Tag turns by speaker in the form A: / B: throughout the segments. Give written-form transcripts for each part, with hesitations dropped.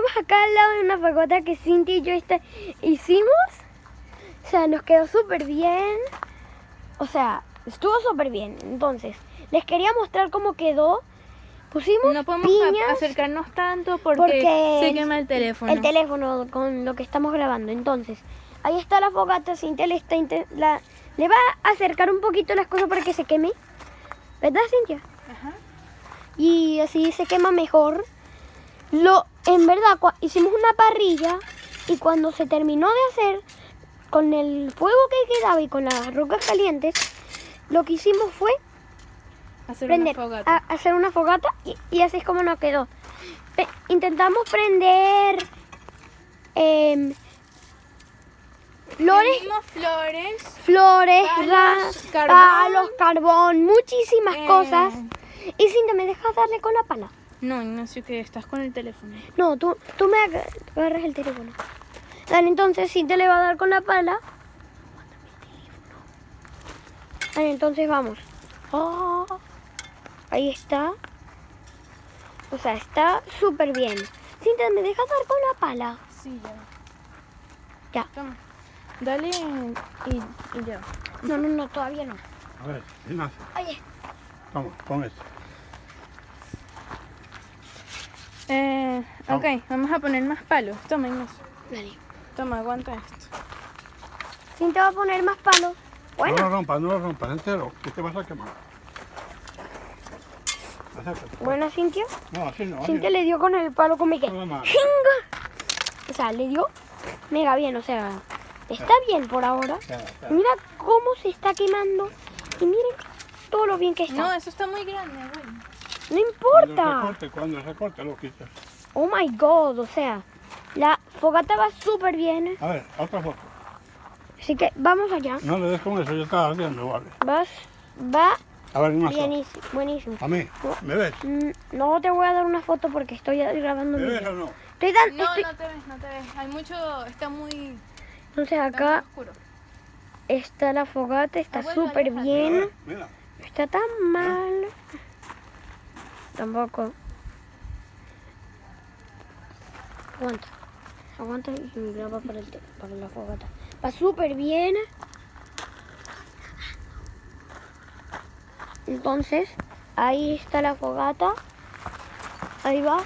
A: Estamos acá al lado de una fogata que Cintia y yo hicimos. O sea, nos quedó súper bien. O sea, estuvo súper bien. Entonces, les quería mostrar cómo quedó. Pusimos
B: No podemos
A: piñas
B: acercarnos tanto porque se quema el teléfono.
A: El teléfono con lo que estamos grabando. Entonces, ahí está la fogata. Cintia le va a acercar un poquito las cosas para que se queme. ¿Verdad, Cintia?
B: Ajá.
A: Y así se quema mejor. En verdad, hicimos una parrilla y cuando se terminó de hacer, con el fuego que quedaba y con las rocas calientes, lo que hicimos fue
B: hacer
A: una fogata y así es como nos quedó. Intentamos prender flores, palos, carbón, muchísimas cosas. Y Cintia, ¿me dejas darle con la pala?
B: No, Ignacio, que estás con el teléfono.
A: No, tú me agarras el teléfono. Dale, entonces Cintia le va a dar con la pala. Dale, entonces vamos. Oh, ahí está. O sea, está súper bien. Cintia, ¿me dejas dar con la pala?
B: Sí, ya.
A: Ya.
B: Toma. Dale y ya.
A: No, todavía no.
C: A ver, Ignacio.
A: Oye.
C: Vamos, pon esto.
B: Ok, vamos a poner más palos. Toma, Ignacio.
A: Dale.
B: Toma, aguanta esto.
A: Cintia va a poner más palos. Bueno.
C: No lo rompas entero, que te vas a quemar. Acércate.
A: Bueno, Cintia.
C: No, así no.
A: Cintia le dio con el palo con mi que.
C: No,
A: o sea, le dio mega bien, o sea, está bien por ahora. Mira cómo se está quemando y miren todo lo bien que está.
B: No, eso está muy grande, güey.
A: No importa.
C: Cuando se corte lo quitas.
A: Oh my god, o sea, la fogata va súper bien.
C: A ver, otra foto.
A: Así que vamos allá.
C: No le des con eso, ya está ardiendo, vale.
A: Va
C: A ver, una
A: buenísimo, buenísimo.
C: A mí, ¿me ves?
A: No te voy a dar una foto porque estoy grabando un
C: ¿Me ves
A: video.
C: o no?
B: No te ves. Hay mucho, está muy...
A: Entonces acá
B: oscuro.
A: está la fogata, está súper bien.
C: Mira.
A: No está tan mal. Tampoco. Aguanta y me graba para la fogata. Va súper bien. Entonces, ahí está la fogata. Ahí va.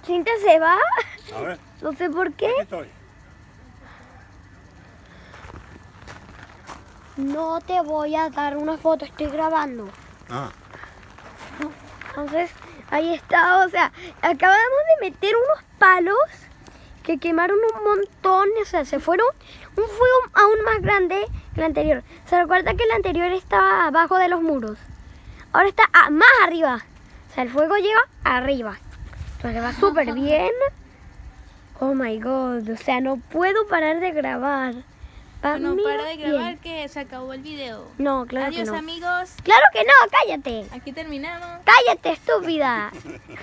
A: Cintia se va.
C: A ver.
A: No sé por qué.
C: Aquí estoy.
A: No te voy a dar una foto, estoy grabando.
C: Ah.
A: Entonces, ahí está, o sea, acabamos de meter unos palos que quemaron un montón, o sea, se fueron un fuego aún más grande que el anterior. ¿Se recuerda que el anterior estaba abajo de los muros? Ahora está más arriba. O sea, el fuego llega arriba. Entonces va súper bien. Oh my god, o sea, no puedo parar de grabar.
B: No para de grabar que se acabó el video.
A: No, claro que
B: Adiós,
A: no.
B: amigos.
A: ¡Claro que no! ¡Cállate!
B: Aquí terminamos.
A: ¡Cállate, estúpida!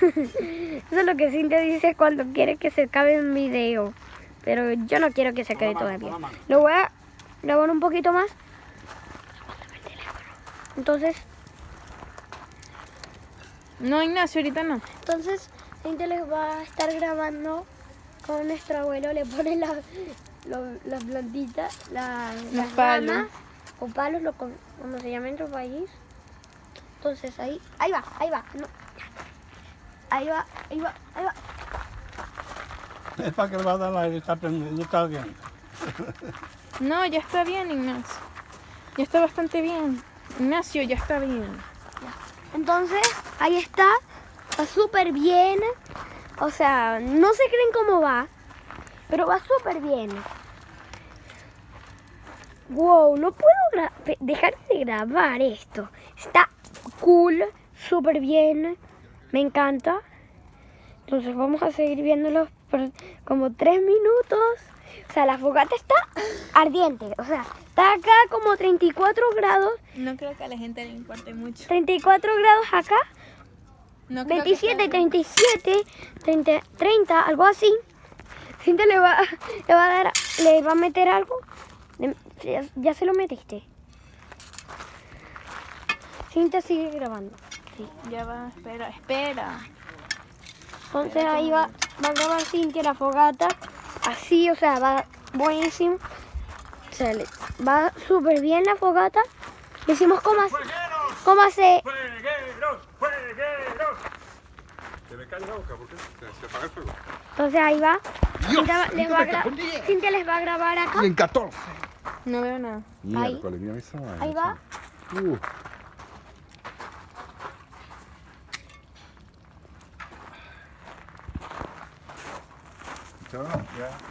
A: Eso es lo que Cintia dice cuando quiere que se acabe un video. Pero yo no quiero que se acabe todavía. Lo voy a grabar un poquito más. Entonces...
B: No, Ignacio, ahorita no.
A: Entonces, Cintia les va a estar grabando con nuestro abuelo. Le pone las plantitas, las
B: palos.
A: ramas o palos, como se llama en tu país. Entonces ahí va. No. Ahí va.
C: Es para que le va a dar aire, está prendiendo, está ardiendo.
B: No, ya está bien, Ignacio. Ya está bastante bien. Ignacio, ya está bien.
A: Entonces, ahí está súper bien. O sea, no se creen cómo va, pero va súper bien. Wow, no puedo dejar de grabar esto. Está cool, súper bien. Me encanta. Entonces vamos a seguir viéndolo por como 3 minutos. O sea, la fogata está ardiente. O sea, está acá como 34 grados.
B: No creo que a la gente le importe mucho.
A: 34 grados acá.
B: No creo
A: 27, 37, 30, algo así. Cintia le va a meter algo. Ya se lo metiste. Cintia sigue grabando. Sí.
B: Ya va, espera.
A: Entonces ahí va a grabar Cintia la fogata. Así, o sea, va buenísimo. O sea, va súper bien la fogata. Decimos cómo hace.
C: ¡Fuegueros! ¡Fuegueros! Se me cae la boca porque se apaga el fuego.
A: Entonces ahí va. Cintia les va a
D: confundí.
A: Cintia les va a grabar acá.
D: Y en 14.
B: No veo nada.
D: Miércoles, mira esa vaina,
A: Ahí va.
D: chico.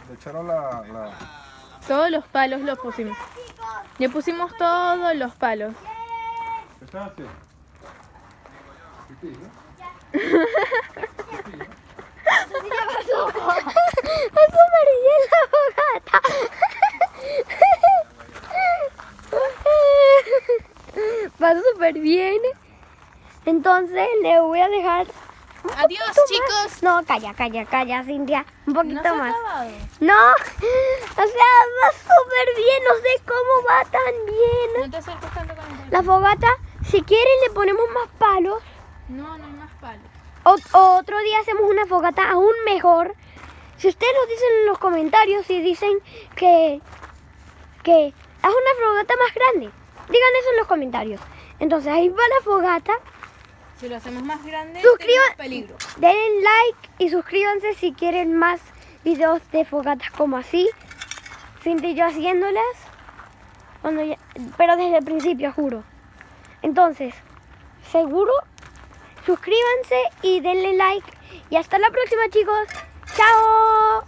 D: Le echaron la...
B: Todos los palos los pusimos. Le pusimos todos los palos.
D: ¿Qué estás haciendo? Pipí, ¿no?
A: Es súper bien la fogata. Va súper bien. Entonces le voy a dejar.
B: Adiós,
A: poquito
B: chicos.
A: más. No, calla, Cintia. Un poquito
B: No se ha
A: más.
B: acabado.
A: No, o sea, va súper bien. No sé cómo va tan bien.
B: No te acerques tanto con el
A: La fogata, si quieren, le ponemos más palos.
B: No, no hay más palos.
A: Otro día hacemos una fogata aún mejor. Si ustedes lo dicen en los comentarios y dicen que haz una fogata más grande, digan eso en los comentarios. Entonces ahí va la fogata.
B: Si lo hacemos más grande,
A: Suscriban-
B: tenemos peligro.
A: Denle like y suscríbanse si quieren más videos de fogatas como así. Cintia y yo haciéndolas. Pero desde el principio, juro. Entonces, seguro, suscríbanse y denle like. Y hasta la próxima, chicos. ¡Chao!